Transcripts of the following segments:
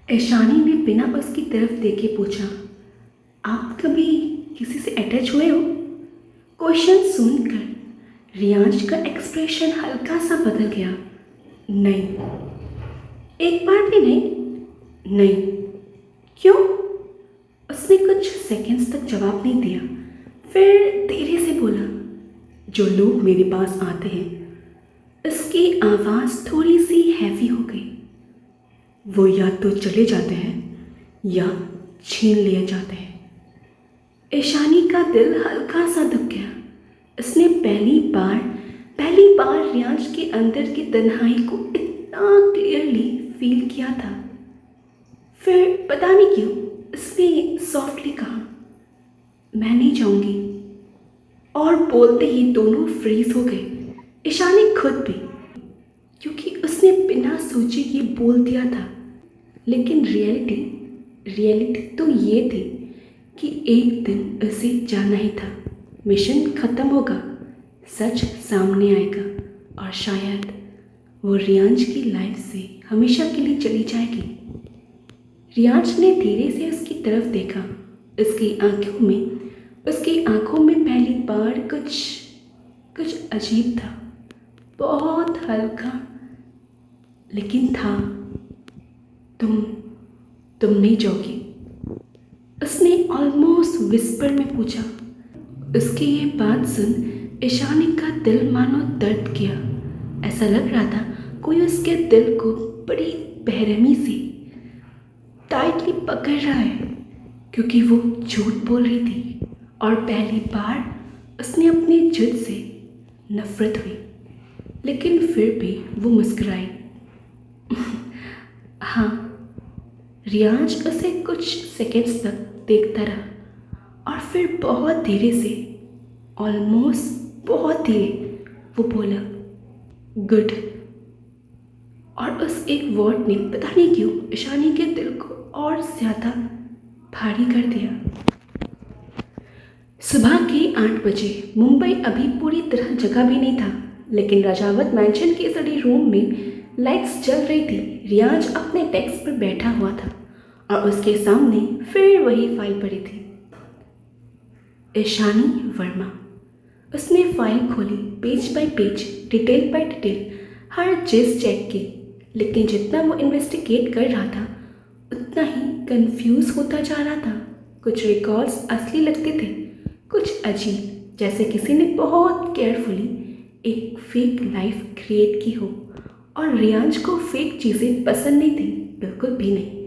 ईशानी ने बिना उसकी तरफ देखे पूछा, आप कभी किसी से अटैच हुए हो? क्वेश्चन सुनकर रियांश का एक्सप्रेशन हल्का सा बदल गया। नहीं, एक बार भी नहीं। नहीं। क्यों? उसने कुछ सेकंड्स तक जवाब नहीं दिया, फिर धीरे से बोला, जो लोग मेरे पास आते हैं। उसकी आवाज़ थोड़ी सी हैवी हो गई। वो या तो चले जाते हैं या छीन लिए जाते हैं। ईशानी का दिल हल्का सा दुख गया। उसने पहली बार रियांश के अंदर की तन्हाई को इतना क्लियरली फील किया था। फिर पता नहीं क्यों उसने सॉफ्टली कहा, मैं नहीं जाऊंगी। और बोलते ही दोनों फ्रीज हो गए, ईशानी खुद भी, क्योंकि उसने बिना सोचे ये बोल दिया था। लेकिन रियलिटी तो ये थी कि एक दिन उसे जाना ही था। मिशन ख़त्म होगा, सच सामने आएगा और शायद वो रियांश की लाइफ से हमेशा के लिए चली जाएगी। रियांश ने धीरे से उसकी तरफ देखा। उसकी आंखों में पहली बार कुछ अजीब था, बहुत हल्का, लेकिन था। तुम नहीं जाओगी? उसने ऑलमोस्ट विस्पर में पूछा। उसकी ये बात सुन ईशानी का दिल मानो दर्द किया। ऐसा लग रहा था कोई उसके दिल को बड़ी बेरहमी से टाइटली पकड़ रहा है, क्योंकि वो झूठ बोल रही थी और पहली बार उसने अपने जिद से नफरत हुई। लेकिन फिर भी वो मुस्कुराई। हाँ। रियांश उसे कुछ सेकंड्स तक देखता रहा और फिर बहुत धीरे से, ऑलमोस्ट बहुत धीरे, वो बोला, गुड। और उस एक वर्ड ने पता नहीं क्यों ईशानी के दिल को और ज़्यादा भारी कर दिया। सुबह के 8 बजे मुंबई अभी पूरी तरह जगा भी नहीं था, लेकिन राजावत मैंशन के स्टडी रूम में लाइट्स जल रही थी। रियांश अपने डेस्क पर बैठा हुआ था और उसके सामने फिर वही फाइल पड़ी थी, ईशानी वर्मा। उसने फाइल खोली, page by page, detail by detail, हर चीज़ चेक की। लेकिन जितना वो इन्वेस्टिगेट कर रहा था उतना ही कंफ्यूज होता जा रहा था। कुछ रिकॉर्ड्स असली लगते थे, कुछ अजीब, जैसे किसी ने बहुत केयरफुली एक फेक लाइफ क्रिएट की हो। और रियांश को फेक चीज़ें पसंद नहीं थी, बिल्कुल भी नहीं।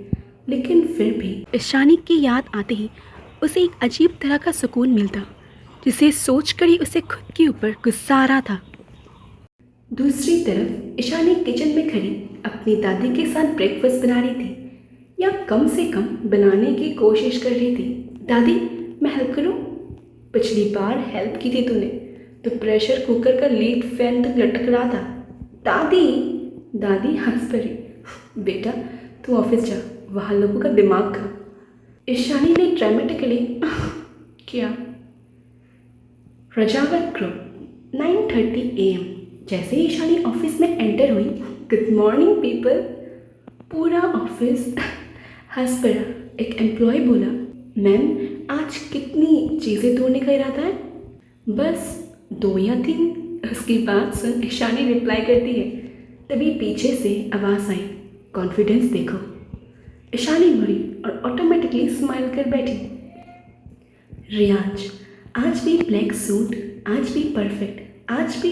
लेकिन फिर भी ईशानी की याद आते ही उसे एक अजीब तरह का सुकून मिलता, जिसे सोचकर ही उसे खुद के ऊपर गुस्सा आ रहा था। दूसरी तरफ ईशानी किचन में खड़ी अपनी दादी के साथ ब्रेकफास्ट बना रही थी, या कम से कम बनाने की कोशिश कर रही थी। दादी, मैं हेल्प करूं? पिछली बार हेल्प की थी तूने तो प्रेशर कुकर का लीड फैन तक लटक रहा था। दादी हंस पड़ी। बेटा, तू ऑफिस जा, वहाँ लोगों का दिमाग खा। ईशानी ने ड्रामेटिकली किया। Rajawat group 9:30 AM। जैसे ही ईशानी ऑफिस में एंटर हुई, गुड मॉर्निंग पीपल, पूरा ऑफिस हंस पड़ा। एक एम्प्लॉय बोला, मैम, आज कितनी चीज़ें तोड़ने का इरादा है? बस 2 या 3। उसकी बात सुन ईशानी रिप्लाई करती है। तभी पीछे से आवाज़ आई, कॉन्फिडेंस देखो। ईशानी मुड़ी और ऑटोमेटिकली स्माइल कर बैठी। रियांश, आज भी ब्लैक सूट, आज भी परफेक्ट, आज भी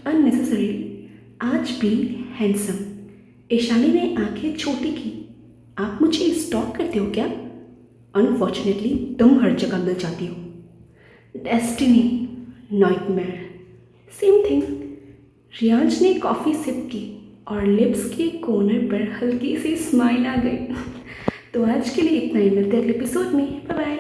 अननेसेसरी, आज भी हैंडसम। ईशानी ने आंखें छोटी की। आप मुझे स्टॉक करते हो क्या? अनफॉर्चुनेटली तुम हर जगह मिल जाती हो। Destiny, nightmare, same thing. Riyansh ने कॉफ़ी सिप की और लिप्स के कॉर्नर पर हल्की सी स्माइल आ गई। तो आज के लिए इतना ही, मिलते हैं अगले एपिसोड में। Bye bye.